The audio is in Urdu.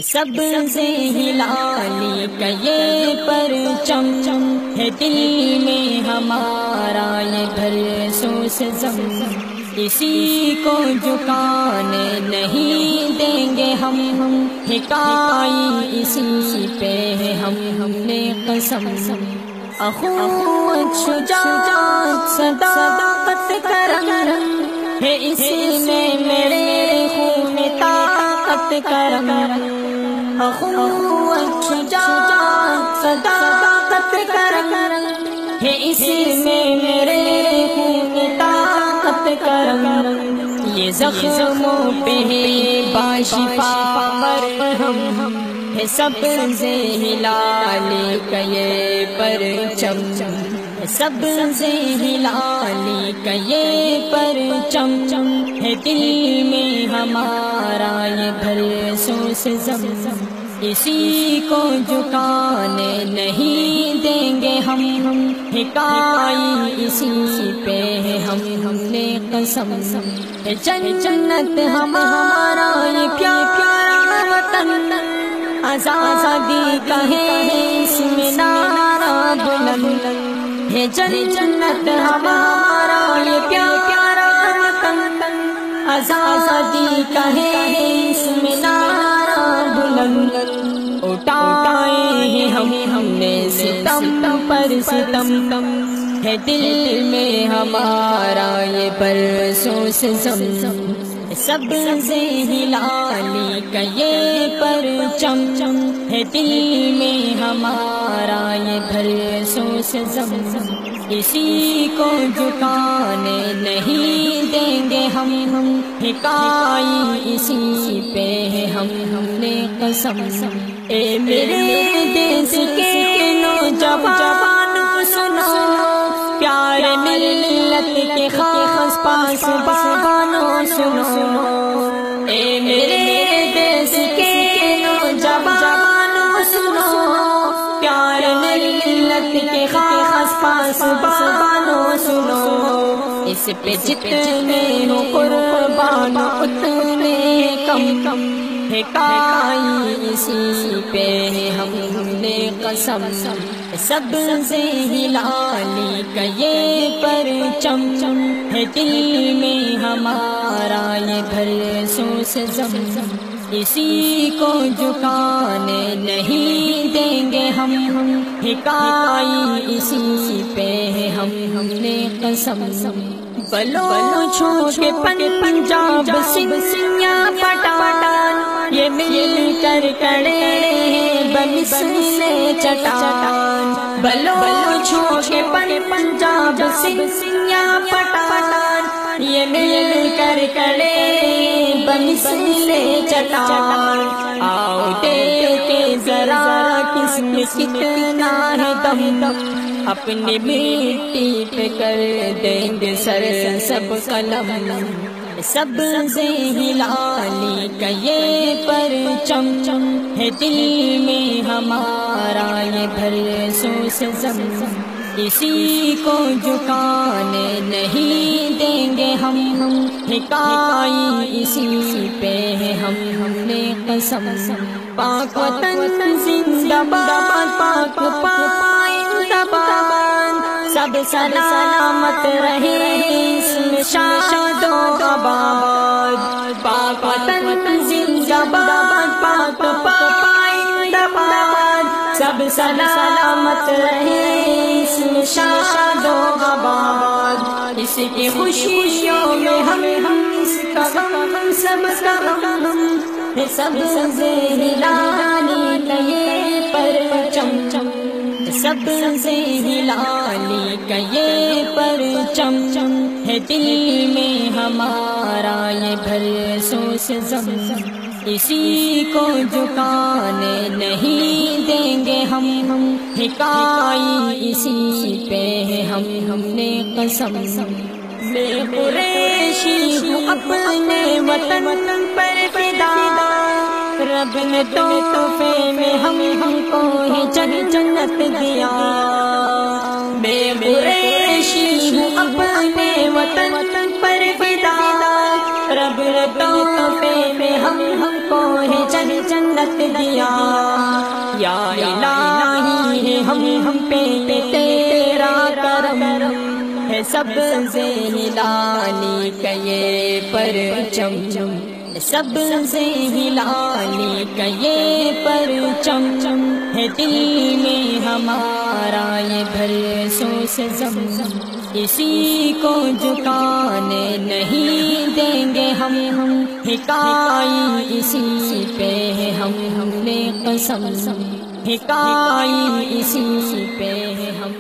سب سے ہلالی کا یہ پرچم ہے دل میں ہمارا یہ برسوں سے زم، کسی کو جھکانے نہیں دیں گے ہم، حکائی اسی پہ ہے ہم نے قسم۔ اخوت شجاعت صداقت کرم ہے اس میں میرے خون طاقت کرم، اخوت شجاعت صداقت کرم ہے اس میں میرے خون طاقت کرم۔ یہ زخموں پہ ہے باشفا مرہم ہے سب سے ہلالی کا یہ پرچم، سب سے ہلالی کا یہ پرچم ہے دل میں ہمارا یہ برسوں سے زم، کسی کو جھکانے نہیں دیں گے ہم، حکائی اسی پہ ہے ہم نے قسم۔ جنت ہمارا یہ پیارا وطن، آزادی کا ہے اس میں نعرہ بلند ہے، جنت ہمارا یہ پیارا وطن، آزادی کا ہے اس میں نعرہ بلند۔ اٹھائے ہیں ہم نے ستم پر ستم ہے دل میں ہمارا یہ برسوں سے زم، سب سے ہلالی کا یہ پرچم ہے دل میں ہمارا یہ برسوں سے زم، کسی کو جھکانے نہیں دیں گے ہم، حکائی اسی پہ ہے ہم نے قسم۔ اے میرے دیس کے نوجوانوں سنو، پیارے ملت کے خاص پاسبانوں سنو، اے میرے دیس کے نوجوانوں سنو، پیارے ملت کے خاص پاسبانوں سنو، اس پہ جتنے ہو قربان اتنے کم، حکائی اسی پہ ہم نے قسم۔ سب سے ہلالی کا یہ پرچم ہے دل میں ہمارا یہ برسوں سے زم، کسی کو جھکانے نہیں دیں گے ہم، حکائی اسی پہ ہے ہم نے قسم۔ بلوچوں کے پنجاب سندھ یا پٹھان یہ مل کر کھڑے ہیں بمثل چٹان، بلوچوں کے پنجاب سندھ یا پٹھان یہ مل کر کھڑے ہیں بمثل چٹان۔ آؤ دیکھیں ذرا کس میں کتنا ہے دم، اپنی مٹی پہ کر دیں گے سر سب قلم، سب سے ہلالی کا یہ پرچم ہے دل میں ہمارا یہ برسوں سے زم، کسی کو جھکانے نہیں دیں گے ہم، حکائی اسی پہ ہے ہم نے قسم۔ پاک وطن زندہ باد، پاک پائندہ باد، سب سلامت رہے اس میں شاد و آباد، پاک وطن زندہ باد، پاک پائندہ باد، سب سلامت رہے اس میں شاد و آباد۔ اس کی خوشیوں میں ہم اس کا غم سب کا غم ہے، سب سے ہلالی کا یہ پرچم، سب سے ہلالی کا یہ پرچم ہے دل میں ہمارا یہ برسوں سے زم، کسی کو جھکانے نہیں دیں گے ہم، حکائی اسی پہ ہے ہم نے قسم۔ میں قریشی ہوں اپنے وطن پر فدا، رب نے تحفے میں ہم کو ہے جنت دیا، میں قریشی ہوں اپنے وطن پر فدا، رب نے تحفے میں ہم کو ہے جنت جنت دیا یا الہی ہے ہم پہ تیرا کرم ہے سب سے ہلالی کا یہ پرچم سب سے ہلالی کا یہ پرچم ہے دل میں ہمارا یہ برسوں سے زمزم اسی کو جھکانے نہیں دیں گے ہم حکائی اسی پہ ہے ہم نے قسم حکائی اسی پہ ہے ہم